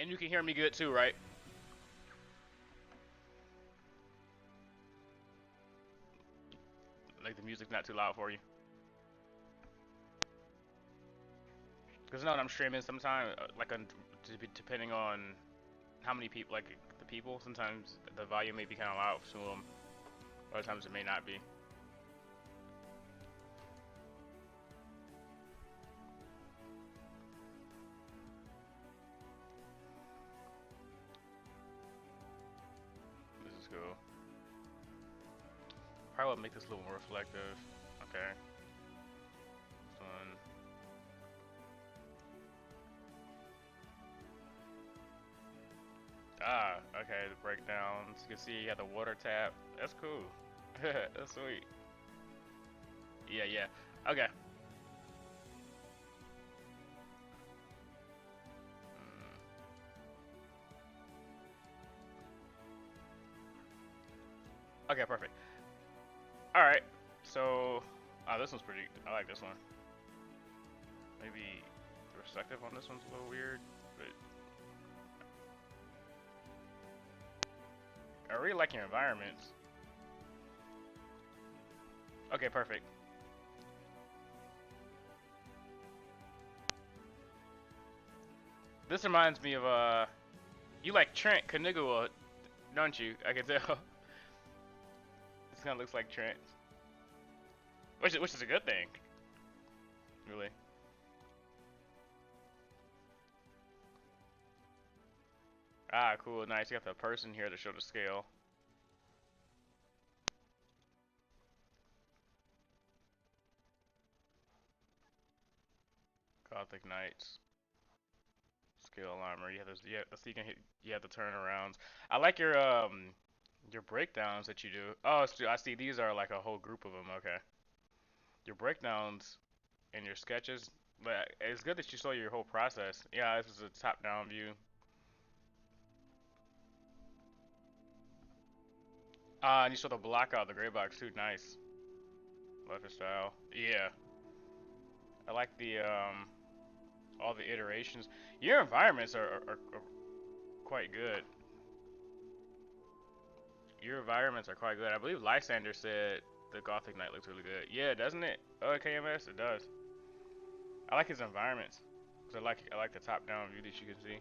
And you can hear me good too, right? Like the music's not too loud for you. Because no, I'm streaming sometimes, like depending on how many people, like the people, sometimes the volume may be kind of loud for some of them. Other times it may not be. This is cool. Probably would make this a little more reflective. Okay. This one. Ah, okay, the breakdowns. You can see you have the water tap. That's cool. That's sweet. Yeah, yeah. Okay. Mm, okay, perfect. All right. So, this one's pretty. I like this one. Maybe the perspective on this one's a little weird, but I really like your environments. Okay, perfect. This reminds me of you like Trent Canigua, don't you? I can tell. This kind of looks like Trent, which is a good thing, really. Ah, cool, nice. You got the person here to show the scale. Gothic Knights. Scale armor. You have this. Yeah, so you can hit. You have the turnarounds. I like your breakdowns that you do. Oh, so I see. These are like a whole group of them. Okay. Your breakdowns and your sketches. But it's good that you show your whole process. Yeah, this is a top-down view. And you show the block out the gray box too. Nice. Love your style. Yeah. I like the all the iterations. Your environments are quite good. Your environments are quite good. I believe Lysander said the Gothic Knight looks really good. Yeah, doesn't it? KMS, it does. I like his environments. Cause I like the top-down view that you can see.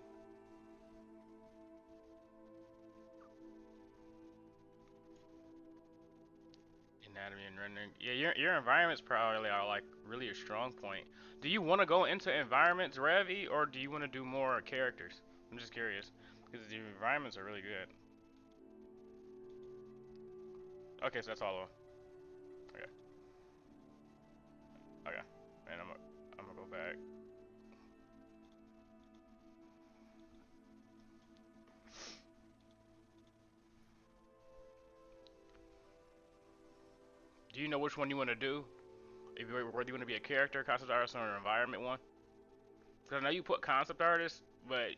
Anatomy and rendering. Yeah, your environments probably are like really a strong point. Do you want to go into environments, Ravi, or do you want to do more characters? I'm just curious, because the environments are really good. Okay, so that's all of them. Okay, okay. And I'm gonna go back. Do you know which one you want to do? If you whether you want to be a character, concept artist, or an environment one? Because I know you put concept artist, but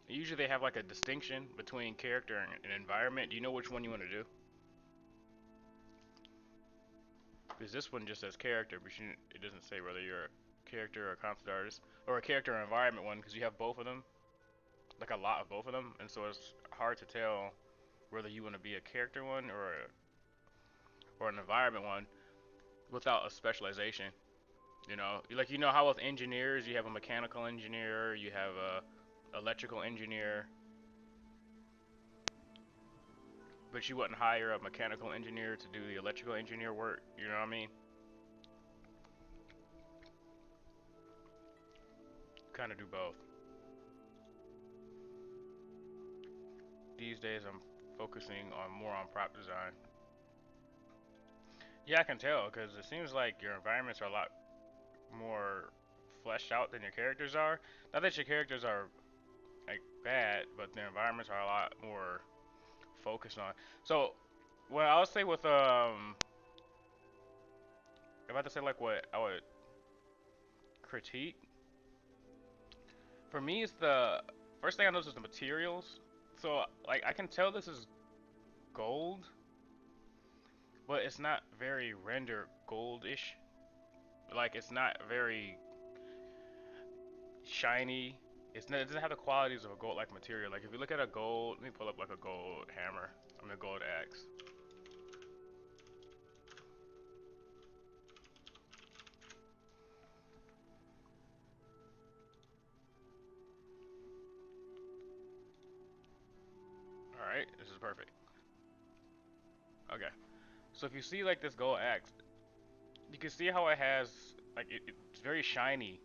usually they have like a distinction between character and environment. Do you know which one you want to do? Because this one just says character, but it doesn't say whether you're a character or a concept artist, or a character or environment one, because you have both of them, like a lot of both of them, and so it's hard to tell whether you want to be a character one or an environment one without a specialization. Like how with engineers you have a mechanical engineer, you have a electrical engineer, but you wouldn't hire a mechanical engineer to do the electrical engineer work. You know what I mean? Kind of do both. These days I'm focusing on more on prop design. Yeah, I can tell because it seems like your environments are a lot more fleshed out than your characters are. Not that your characters are like bad, but the environments are a lot more focused on. So, what I would say with if I had to say like what I would critique, for me it's the first thing I notice is the materials. So like I can tell this is gold, but it's not very render goldish. Like it's not very shiny. It doesn't have the qualities of a gold-like material. Like if you look at a gold, let me pull up like a gold hammer. I mean a gold axe. All right, this is perfect. Okay, so if you see like this gold axe, you can see how it has like it's very shiny.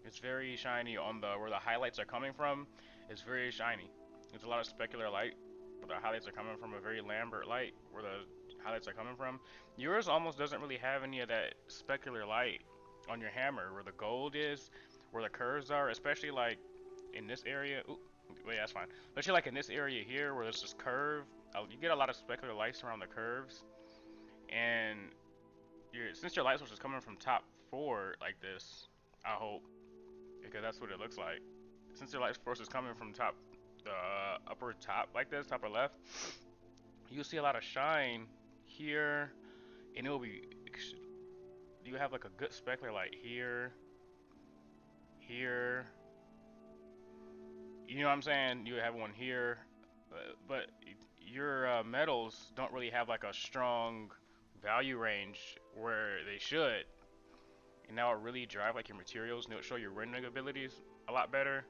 It's very shiny on the where the highlights are coming from. It's very shiny. There's a lot of specular light, but the highlights are coming from a very Lambert light where the highlights are coming from. Yours almost doesn't really have any of that specular light on your hammer where the gold is, where the curves are, especially like in this area. Ooh, wait, that's fine. Especially like in this area here where there's this curve, you get a lot of specular lights around the curves, and since your light source is coming from top forward like this, I hope, because that's what it looks like. Since your light source is coming from top, upper top like this, top or left, you'll see a lot of shine here, and it'll be, you have like a good specular light here, here. You know what I'm saying? You have one here, but your metals don't really have like a strong value range where they should. And now it really drive like your materials and it'll show your rendering abilities a lot better.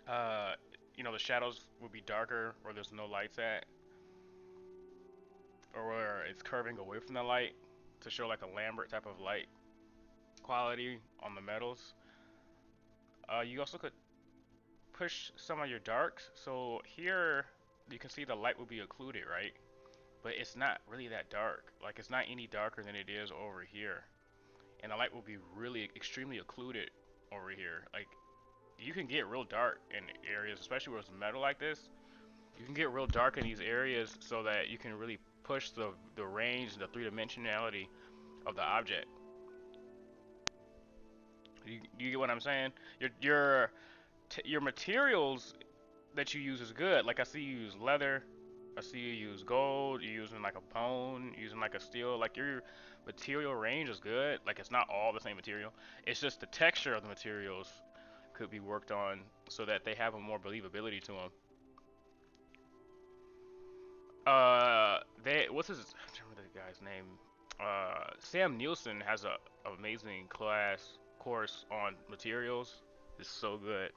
Uh, the shadows will be darker where there's no lights at, or where it's curving away from the light to show like a Lambert type of light quality on the metals. You also could push some of your darks. So here you can see the light will be occluded, right? But it's not really that dark. Like it's not any darker than it is over here. And the light will be really extremely occluded over here. Like you can get real dark in areas, especially where it's metal like this. You can get real dark in these areas so that you can really push the range and the three-dimensionality of the object. You get what I'm saying? Your materials that you use is good. Like I see you use leather, I see you use gold, you're using like a bone, using like a steel. Like your material range is good. Like it's not all the same material. It's just the texture of the materials could be worked on so that they have a more believability to them. What's his? I can't remember the guy's name. Sam Nielsen has a amazing course on materials. It's so good.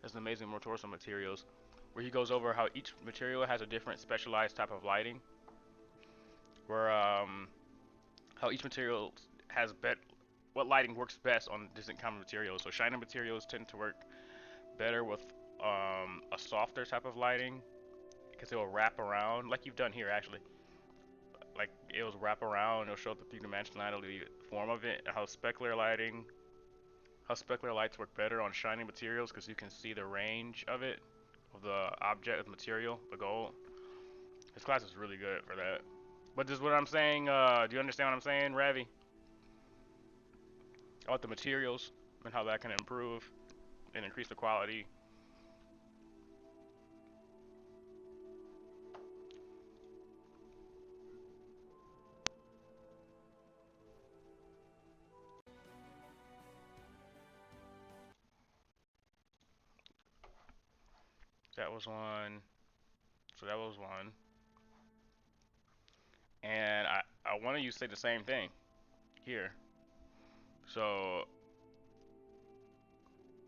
It's an amazing course on materials, where he goes over how each material has a different specialized type of lighting, where how each material has what lighting works best on different kind of materials. So shiny materials tend to work better with a softer type of lighting because it will wrap around like you've done here actually. Like it will wrap around, it'll show the three-dimensionality form of it, and how specular lights work better on shiny materials because you can see the range of it, of the object, of the material, the gold. His class is really good for that. But this is what I'm saying. Do you understand what I'm saying, Ravi? About the materials and how that can improve and increase the quality. That was one. So that was one. And I wanted you to say the same thing here. So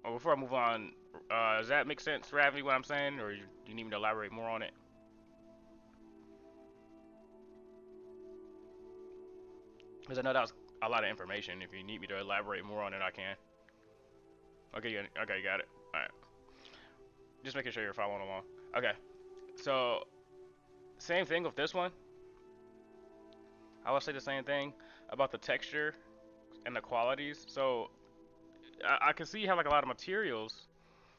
before I move on, does that make sense, Ravi, what I'm saying, or do you need me to elaborate more on it? Because I know that was a lot of information. If you need me to elaborate more on it, I can. Okay, okay, you got it. All right. Just making sure you're following along. Okay. So same thing with this one. I will say the same thing about the texture and the qualities. So I can see you have like a lot of materials,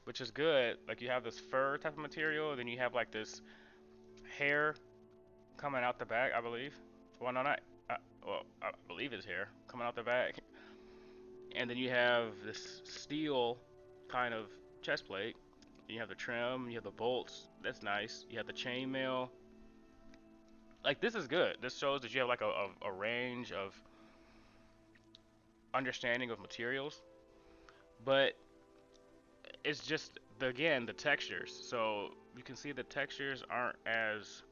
which is good. Like you have this fur type of material, then you have like this hair coming out the back, I believe. Well, no, not. Well, I believe it's hair coming out the back, and then you have this steel kind of chest plate. You have the trim, you have the bolts. That's nice. You have the chainmail. Like this is good. This shows that you have like a range of understanding of materials. But it's just again the textures. So you can see the textures aren't as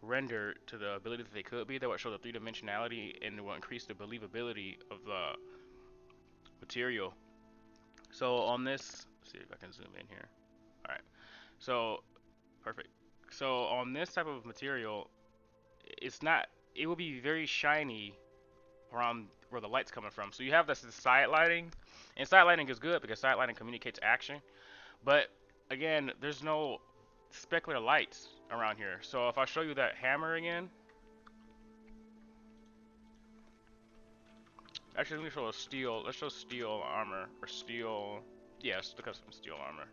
rendered to the ability that they could be. That would show the three dimensionality and will increase the believability of the material. So on this, let's see if I can zoom in here. All right. So perfect. So on this type of material, it's not. It will be very shiny around where the light's coming from. So you have this side lighting, and side lighting is good because side lighting communicates action. But again, there's no specular lights around here. So if I show you that hammer again, actually let me show a steel. Let's show steel armor or steel. Yes, look at some steel armor.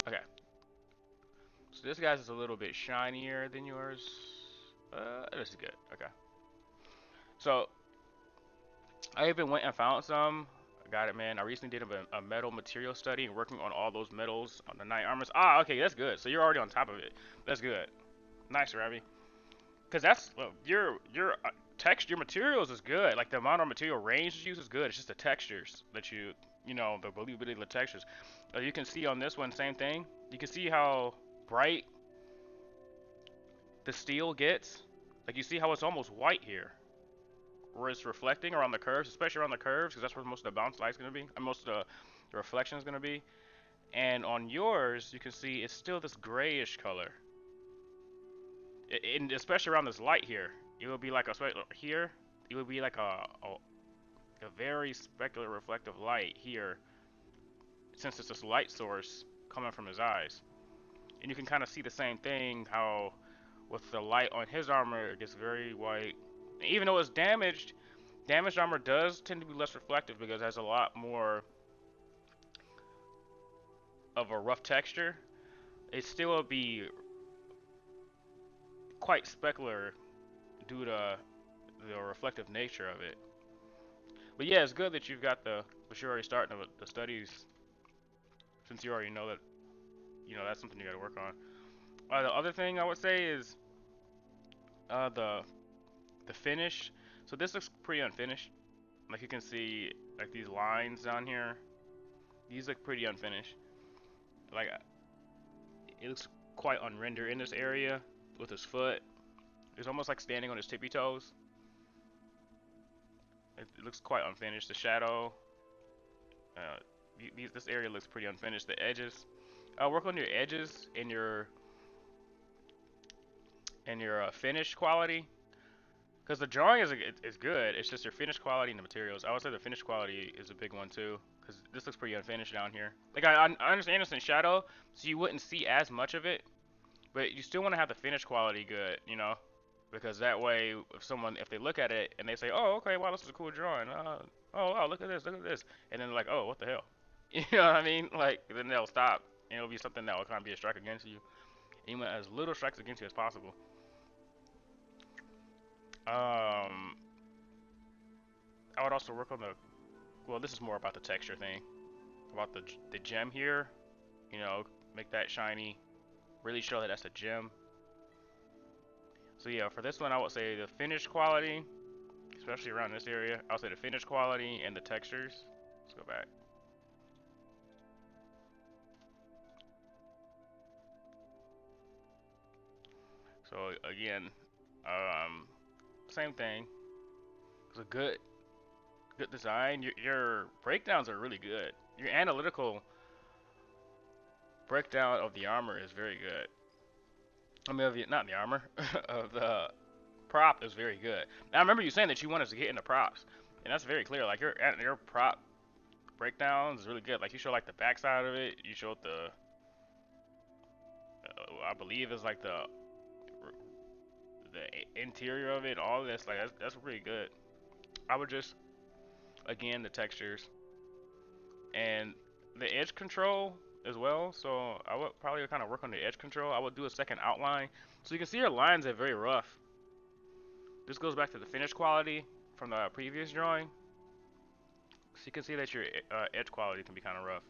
Okay, so this guy's is a little bit shinier than yours. This is good. Okay, so I even went and found some. I got it, man. I recently did a metal material study and working on all those metals on the knight armors. Ah, okay, that's good. So you're already on top of it. That's good. Nice, Ravi. Because that's your text, your materials is good. Like the amount of material range you use is good. It's just the textures that you know, the believability of the textures. You can see on this one, same thing. You can see how bright the steel gets. Like you see how it's almost white here, where it's reflecting around the curves, especially around the curves, because that's where most of the bounce light's gonna be, and most of the reflection is gonna be. And on yours, you can see it's still this grayish color, and especially around this light here, it will be like here, it would be like a very specular reflective light here, since it's this light source coming from his eyes. And you can kind of see the same thing, how with the light on his armor, it gets very white. And even though it's damaged, damaged armor does tend to be less reflective because it has a lot more of a rough texture. It still will be quite specular due to the reflective nature of it. But yeah, it's good that you've got but you're already starting the studies, since you already know that, you know, that's something you got to work on. The other thing I would say is uh, the the finish. So this looks pretty unfinished. Like you can see, like these lines down here, these look pretty unfinished. Like it looks quite unrendered in this area with his foot. It's almost like standing on his tippy toes. It looks quite unfinished. The shadow, uh, this area looks pretty unfinished. The edges, work on your edges and your finish quality. Because the drawing is good. It's just your finish quality and the materials. I would say the finish quality is a big one too. Because this looks pretty unfinished down here. Like I understand it's in shadow, so you wouldn't see as much of it, but you still want to have the finish quality good, you know? Because that way, if they look at it and they say, oh, okay, wow, this is a cool drawing. Oh, wow, look at this, and then they're like, oh, what the hell? You know what I mean? Like, then they'll stop, and it'll be something that will kind of be a strike against you. And you want as little strikes against you as possible. Um, I would also work on well, this is more about the texture thing, about the gem here. You know, make that shiny, really show that that's a gem. So yeah, for this one, I would say the finish quality, especially around this area, I would say the finish quality and the textures. Let's go back. So again, same thing. It's a good design. Your breakdowns are really good. Your analytical breakdown of the armor is very good. I mean, not the armor, of the prop is very good. Now, I remember you saying that you wanted to get into props, and that's very clear. Like your prop breakdowns is really good. Like you show like the backside of it. You showed I believe is like the interior of it. All of this, like that's pretty good. I would just, again, the textures and the edge control as well. So I would probably kind of work on the edge control. I would do a second outline, so you can see your lines are very rough. This goes back to the finish quality from the previous drawing. So you can see that your edge quality can be kind of rough.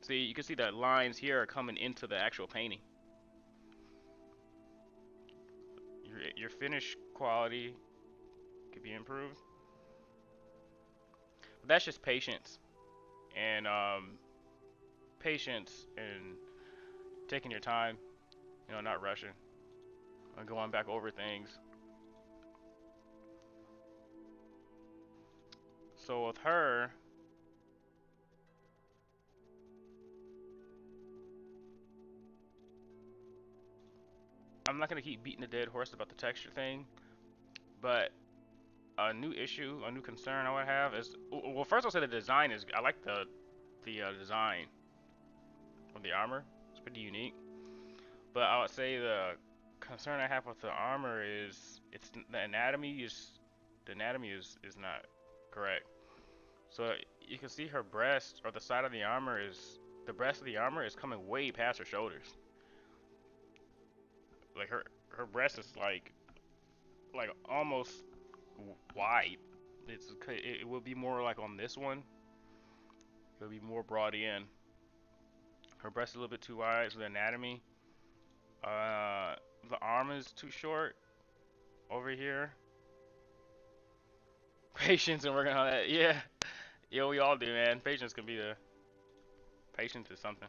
See, you can see that lines here are coming into the actual painting. Your finish quality could be improved. But that's just and patience and taking your time, you know, not rushing and going back over things. So with her, I'm not gonna keep beating the dead horse about the texture thing, but a new issue, a new concern I would have is, well, first I'll say the design is, I like the design of the armor. It's pretty unique. But I would say the concern I have with the armor is the anatomy is not correct. So you can see her breast, or the side of the armor is, the breast of the armor is coming way past her shoulders. Like her breast is like almost wide. It will be more like on this one. It'll be more broad in. Her breast is a little bit too wide. So the anatomy, uh, the arm is too short over here. Patience and working on that. Yeah, yeah, we all do, man. Patience is something.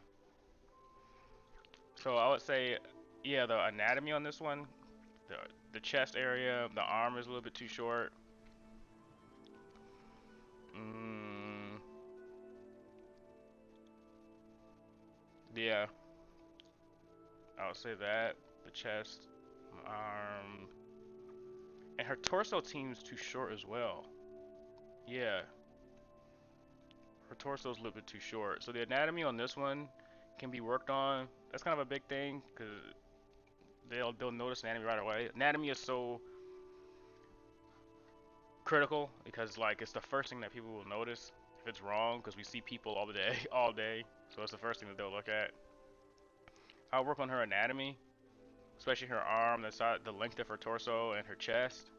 So I would say, yeah, the anatomy on this one, the the chest area, the arm is a little bit too short. Mm, yeah, I would say that the chest, arm, and her torso seems too short as well. Yeah, her torso is a little bit too short. So the anatomy on this one can be worked on. That's kind of a big thing because they'll notice anatomy right away. Anatomy is so critical because like it's the first thing that people will notice if it's wrong, because we see people all the day, all day. So it's the first thing that they'll look at. I'll work on her anatomy, especially her arm, the length of her torso, and her chest.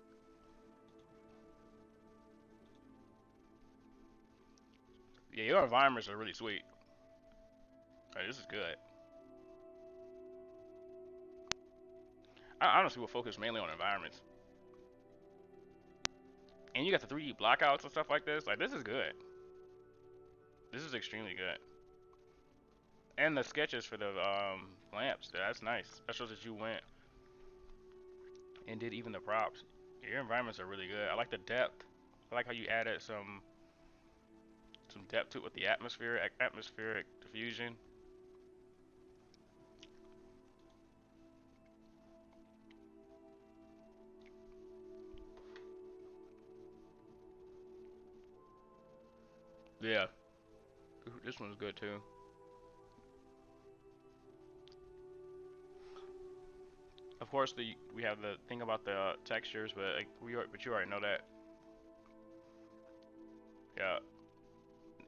Yeah, your environments are really sweet. Like, this is good. I honestly will focus mainly on environments. And you got the 3D blockouts and stuff like this. Like, this is good. This is extremely good. And the sketches for the lamps, that's nice. That shows that you went and did even the props. Your environments are really good. I like the depth. I like how you added some depth to it with the atmospheric diffusion. Yeah, this one's good too. Of course, we have the thing about the textures, but like but you already know that. Yeah,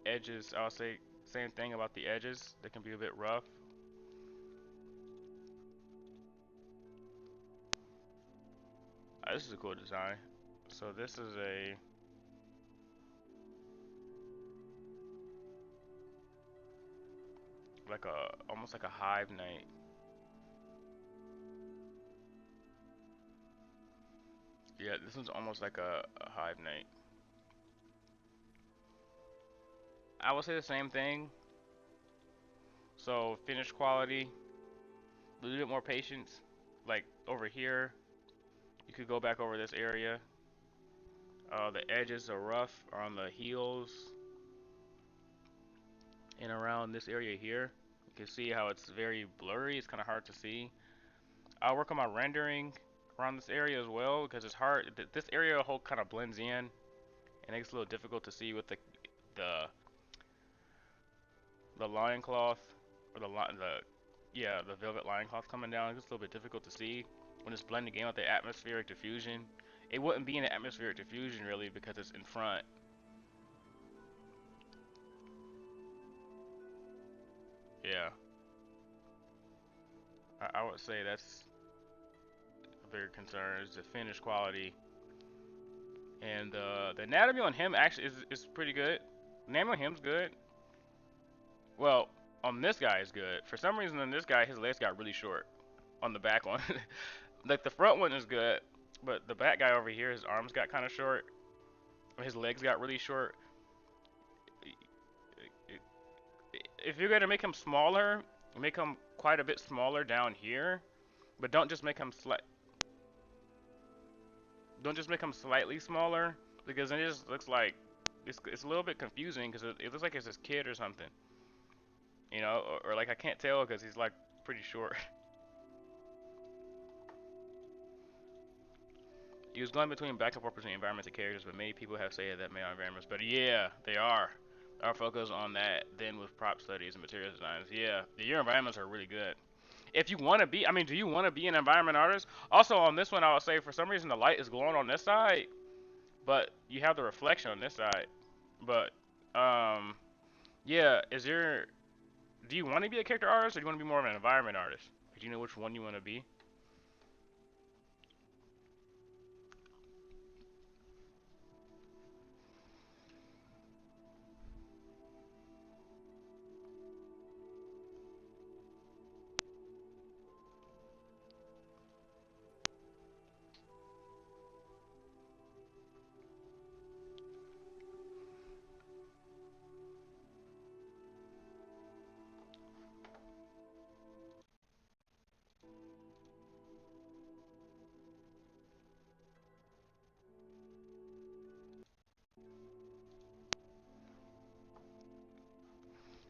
edges. I'll say same thing about the edges. They can be a bit rough. This is a cool design. So this is almost like a hive knight. Yeah, this one's almost like a hive knight. I would say the same thing. So finish quality, a little bit more patience. Like over here, you could go back over this area. The edges are rough on the heels and around this area here. You can see how it's very blurry. It's kind of hard to see. I'll work on my rendering around this area as well because it's hard. This area whole kind of blends in and makes it a little difficult to see with the the lion cloth or the velvet lion cloth coming down. It's a little bit difficult to see when it's blending in with the atmospheric diffusion. It wouldn't be an atmospheric diffusion really because it's in front. Yeah, I would say that's a bigger concern is the finish quality And the anatomy on him actually is pretty good. The anatomy on him's good. Well, on this guy is good. For some reason, on this guy, his legs got really short. On the back one, like the front one is good, but the back guy over here, his arms got kind of short. His legs got really short. If you're gonna make him smaller, make him quite a bit smaller down here, but don't just make him slightly smaller because then it just looks like it's a little bit confusing because it looks like it's his kid or something, you know, or like I can't tell because he's like pretty short. He was going between back and forth between environments and characters, but many people have said that made environments. But yeah, they are. Our focus on that then with prop studies and material designs. Yeah, your environments are really good. If you want to be, I mean, do you want to be an environment artist? Also on this one, I would say for some reason the light is glowing on this side, but you have the reflection on this side. But yeah, do you want to be a character artist or do you want to be more of an environment artist? Do you know which one you want to be?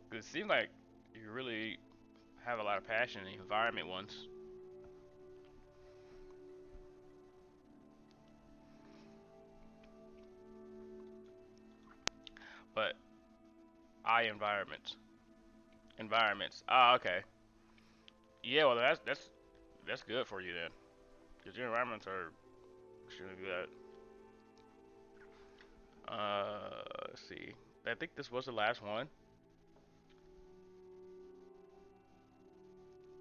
Because it seems like you really have a lot of passion in the environment ones. But I environments. Ah, okay. Yeah, well that's good for you then, because your environments are extremely good. Let's see. I think this was the last one.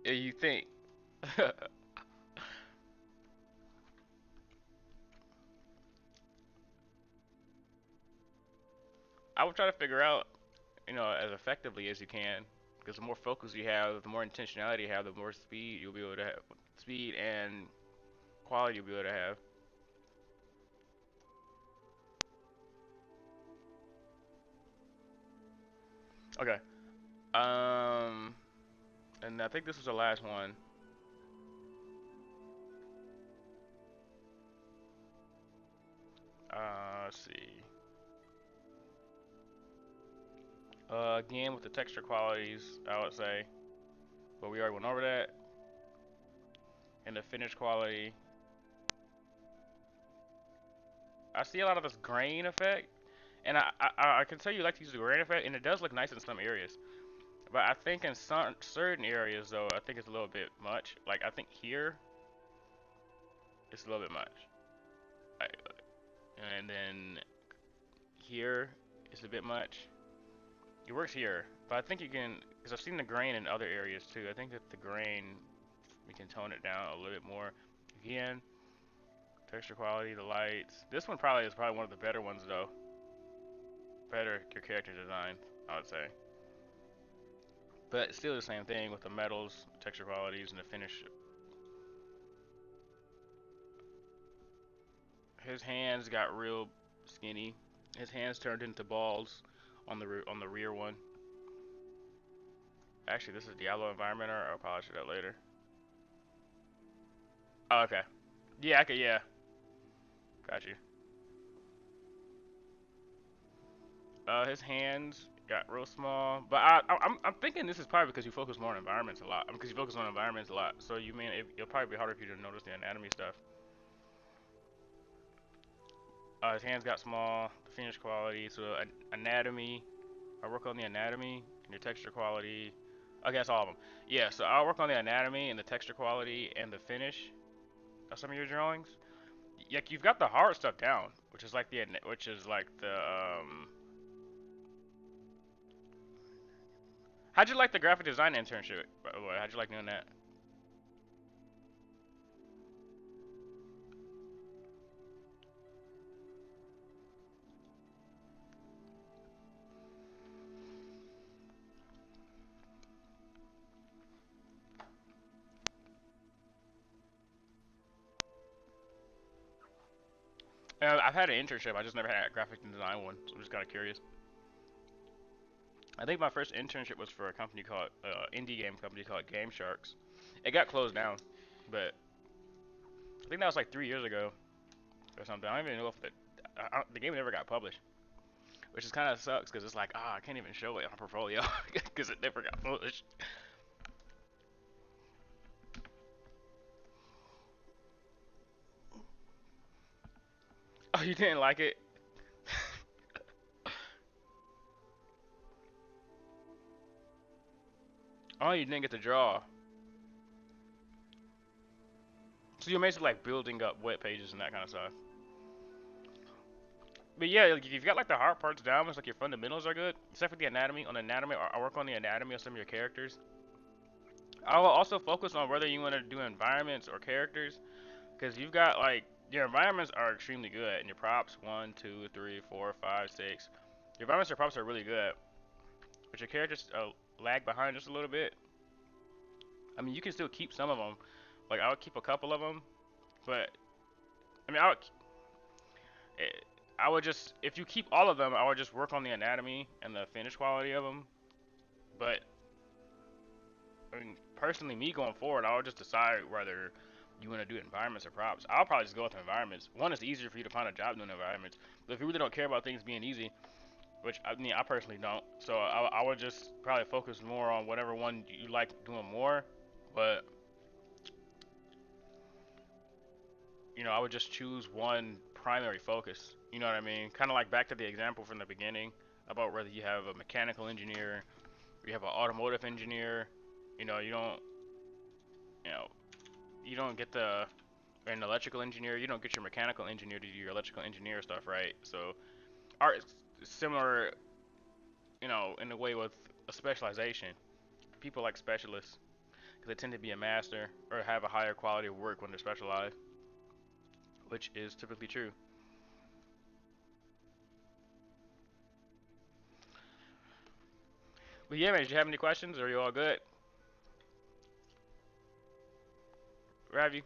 Yeah, you think? I would try to figure out, as effectively as you can, because the more focus you have, the more intentionality you have, the more speed you'll be able to have. Speed and quality you'll be able to have. Okay. Um, and I think this was the last one. Let's see. Again with the texture qualities, I would say, but we already went over that. And the finish quality, I see a lot of this grain effect, and I can tell you like to use the grain effect, and it does look nice in some areas. But I think in some certain areas though, I think it's a little bit much. Like I think here, it's a little bit much. Like, and then here, it's a bit much. It works here, but I think you can, because I've seen the grain in other areas too. I think that the grain, we can tone it down a little bit more. Again, texture quality, the lights. This one probably is probably one of the better ones though. Better character design, I would say. But still the same thing with the metals, texture qualities, and the finish. His hands got real skinny. His hands turned into balls on the rear one. Actually, this is Diablo environment art. I'll polish it up later. Oh, okay. Yeah, okay, yeah. Got you. His hands got real small, but I'm thinking this is probably because you focus more on environments a lot. Because you focus on environments a lot, so it'll probably be harder for you to notice the anatomy stuff. His hands got small. The finish quality, so anatomy. I work on the anatomy and the texture quality. Okay, that's all of them. Yeah, so I'll work on the anatomy and the texture quality and the finish of some of your drawings. Like you've got the hard stuff down, which is like the How'd you like the graphic design internship? By the way, how'd you like doing that? I've had an internship. I just never had a graphic design one, so I'm just kind of curious. I think my first internship was for a company called indie game company called Game Sharks. It got closed down, but I think that was like 3 years ago or something. I don't even know if the game never got published, which is kind of sucks because it's like, I can't even show it on a portfolio because it never got published. Oh, you didn't like it? Oh, you didn't get to draw. So you're basically like building up web pages and that kind of stuff. But yeah, like, if you've got like the hard parts down, it's like your fundamentals are good. Except for the anatomy. On anatomy, I work on the anatomy of some of your characters. I will also focus on whether you want to do environments or characters, because you've got like your environments are extremely good, and your props 1, 2, 3, 4, 5, 6. Your environments or props are really good, but your characters lag behind just a little bit. I mean, you can still keep some of them. Like I would keep a couple of them, but I mean, eh, I would just if you keep all of them, I would just work on the anatomy and the finish quality of them. But I mean, personally, me going forward, I would just decide whether you want to do environments or props. I'll probably just go with environments. One, it's easier for you to find a job doing environments. But if you really don't care about things being easy, which I mean, I personally don't, so I would just probably focus more on whatever one you like doing more. But I would just choose one primary focus. You know what I mean? Kind of like back to the example from the beginning about whether you have a mechanical engineer, or you have an automotive engineer. You don't, you know, you don't get an electrical engineer. You don't get your mechanical engineer to do your electrical engineer stuff, right? So art is similar, in a way with a specialization. People like specialists because they tend to be a master or have a higher quality of work when they're specialized, which is typically true. But yeah, man, did you have any questions? Or are you all good? Have you?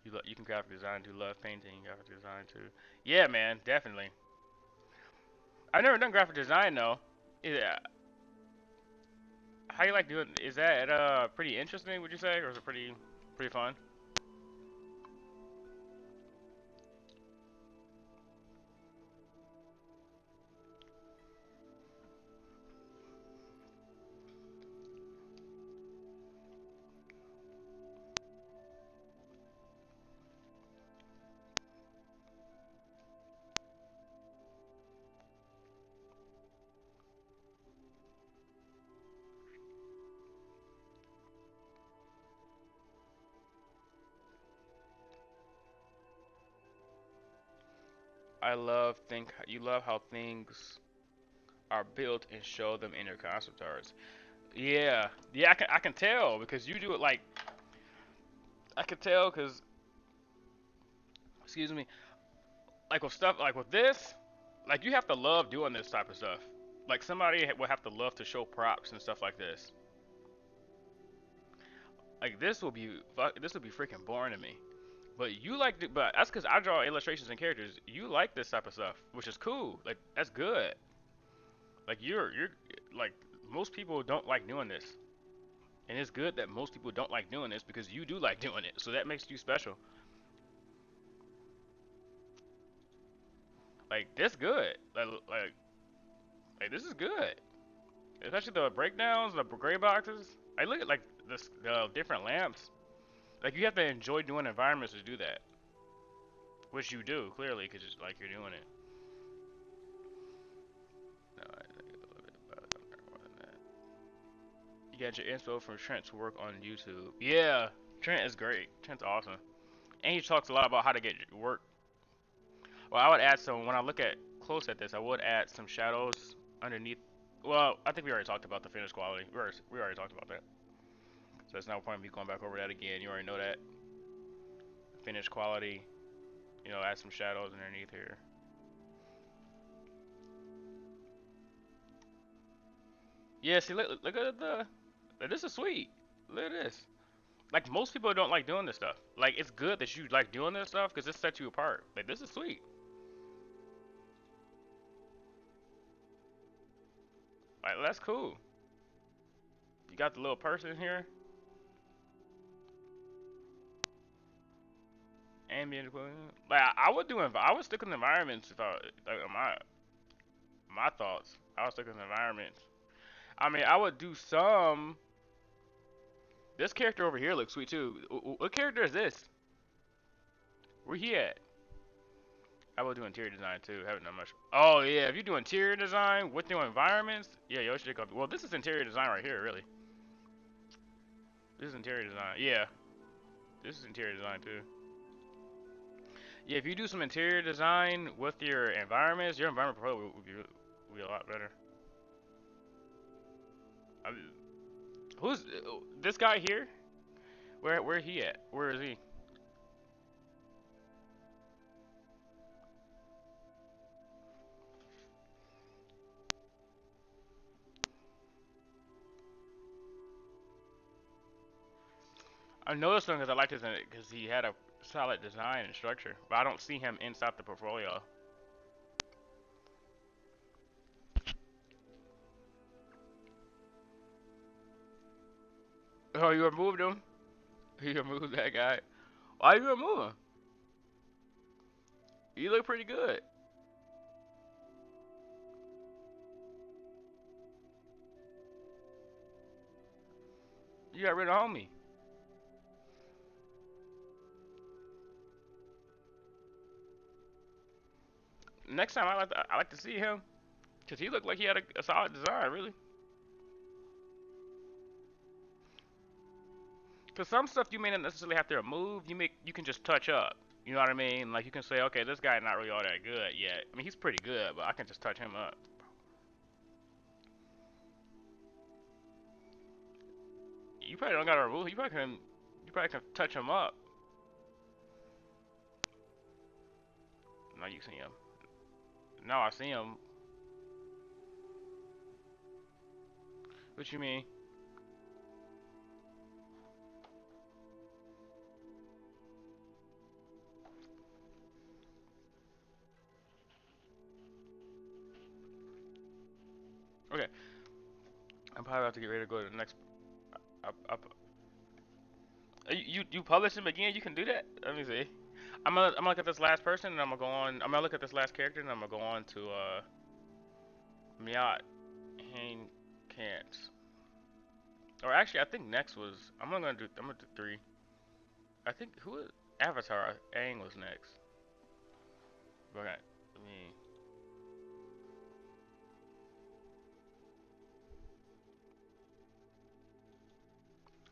You can graphic design too. Love painting, graphic design too. Yeah, man, definitely. I've never done graphic design though. Yeah. How you like doing? Is that pretty interesting? Would you say, or is it pretty fun? I love think you love how things are built and show them in your concept arts. Yeah, yeah, I can tell because you do it like I can tell because excuse me, like with stuff like with this, like you have to love doing this type of stuff. Like somebody would have to love to show props and stuff like this. Like this would be freaking boring to me. But but that's because I draw illustrations and characters. You like this type of stuff, which is cool. Like that's good. Like you're like most people don't like doing this, and it's good that most people don't like doing this because you do like doing it. So that makes you special. Like this good. Like this is good. Especially the breakdowns, the gray boxes. I look at like the different lamps. Like you have to enjoy doing environments to do that, which you do clearly because like you're doing it. No, I think a little bit about more than that. You got your info from Trent's work on YouTube. Yeah, Trent is great. Trent's awesome, and he talks a lot about how to get work. Well, I would add some when I look at close at this. I would add some shadows underneath. Well, I think we already talked about the finish quality. We already talked about that, so there's no point in me going back over that again. You already know that finish quality. Add some shadows underneath here. Yeah, see, look at this is sweet. Look at this. Like most people don't like doing this stuff. Like it's good that you like doing this stuff because this sets you apart. Like this is sweet. Like that's cool. You got the little person here. Ambient equipment. Like I would do. I would stick with environments if I like my thoughts. I would stick with environments. I mean, I would do some. This character over here looks sweet too. What character is this? Where he at? I will do interior design too. Haven't done much. Oh yeah, if you do interior design with your environments, yeah, yo should go. Well, this is interior design right here, really. This is interior design. Yeah, this is interior design too. Yeah, if you do some interior design with your environments, your environment probably would be a lot better. I mean, who's this guy here? Where he at? Where is he? I noticed him because I liked his because he had a solid design and structure, but I don't see him inside the portfolio. Oh, you removed him? You removed that guy? Why you remove him? You look pretty good. You got rid of homie. Next time I like to see him, cause he looked like he had a solid design, really. Cause some stuff you may not necessarily have to remove. You can just touch up. You know what I mean? Like you can say, okay, this guy not really all that good yet. I mean, he's pretty good, but I can just touch him up. You probably don't gotta remove. You probably can touch him up. Now you see him. Now I see him. What you mean? Okay, I'm probably about to get ready to go to the next. You publish him again? You can do that. Let me see. I'm gonna look at this last person, and I'm gonna go on. I'm gonna look at this last character, and I'm gonna go on to Miat Hain Kant. Or actually, I think next was. I'm gonna do three. I think who was Avatar? Aang was next. Okay. Let me.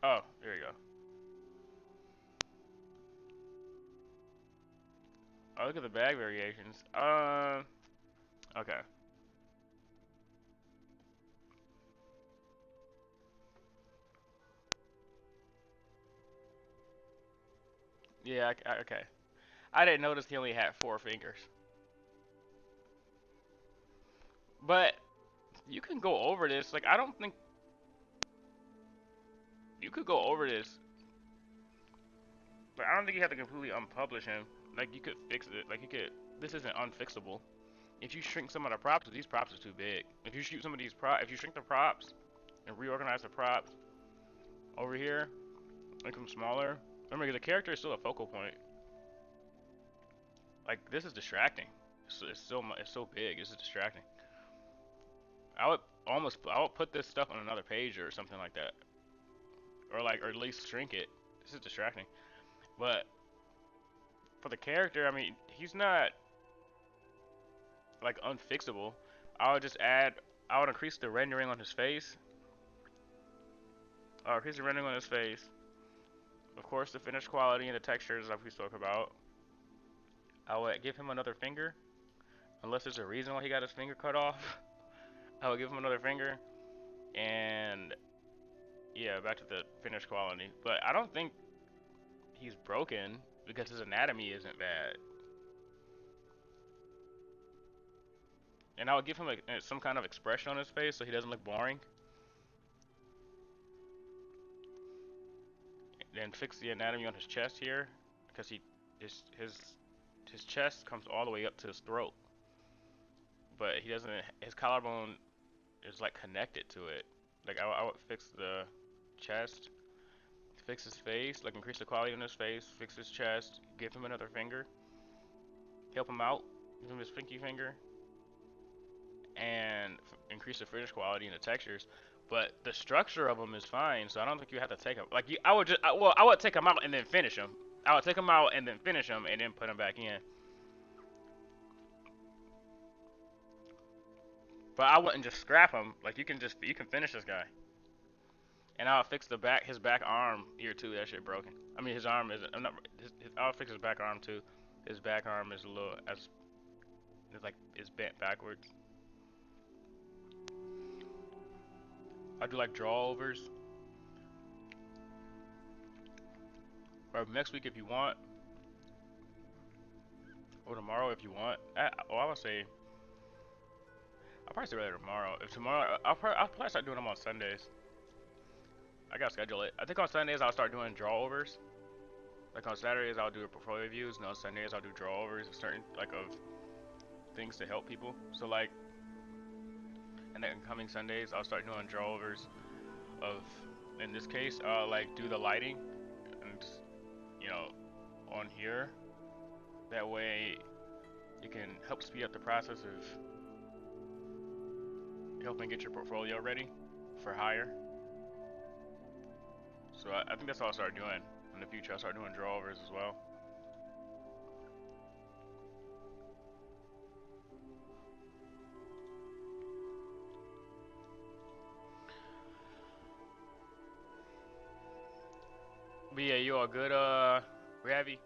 Oh, there you go. Oh, look at the bag variations. Okay. Yeah. Okay. I didn't notice he only had 4 fingers. But you can go over this. Like I don't think you could go over this. Like I don't think you have to completely unpublish him. Like you could fix it. Like you could. This isn't unfixable. If you shrink some of the props, these props are too big. If you shoot some of these props, if you shrink the props and reorganize the props over here, make them smaller. Remember, the character is still a focal point. Like this is distracting. It's so big. This is distracting. I would put this stuff on another page or something like that, or at least shrink it. This is distracting. But for the character, I mean, he's not like unfixable. I would just add. I would increase the rendering on his face. Increase the rendering on his face. Of course, the finished quality and the textures, like we spoke about. I would give him another finger, unless there's a reason why he got his finger cut off. I would give him another finger, and yeah, back to the finished quality. But I don't think he's broken because his anatomy isn't bad. And I would give him some kind of expression on his face so he doesn't look boring. then fix the anatomy on his chest here, because his chest comes all the way up to his throat, but he doesn't. His collarbone is like connected to it. Like I would fix the chest, fix his face, like increase the quality on his face, fix his chest, give him another finger, help him out, give him his pinky finger, and increase the finish quality and the textures. But the structure of them is fine, so I don't think you have to take them. Like I would just, well, I would take them out and then finish them. I would take them out and then finish them and then put them back in. But I wouldn't just scrap them. Like you can finish this guy. And I'll fix his back arm here too. That shit broken. I mean his arm is, I'm not, I'll fix his back arm too. His back arm is a little, it's bent backwards. I do like draw overs. Or next week if you want. Or tomorrow if you want. I would say, I'll probably say rather tomorrow. If tomorrow, I'll probably start doing them on Sundays. I gotta schedule it. I think on Sundays I'll start doing draw overs. Like on Saturdays I'll do portfolio reviews, and on Sundays I'll do draw overs of certain, like, of things to help people. So like, and then coming Sundays I'll start doing draw overs of, in this case, like do the lighting, and you know, on here. That way, it can help speed up the process of helping get your portfolio ready for hire. So I think that's what I'll start doing in the future. I'll start doing drawovers as well. But yeah, you all good, Ravi?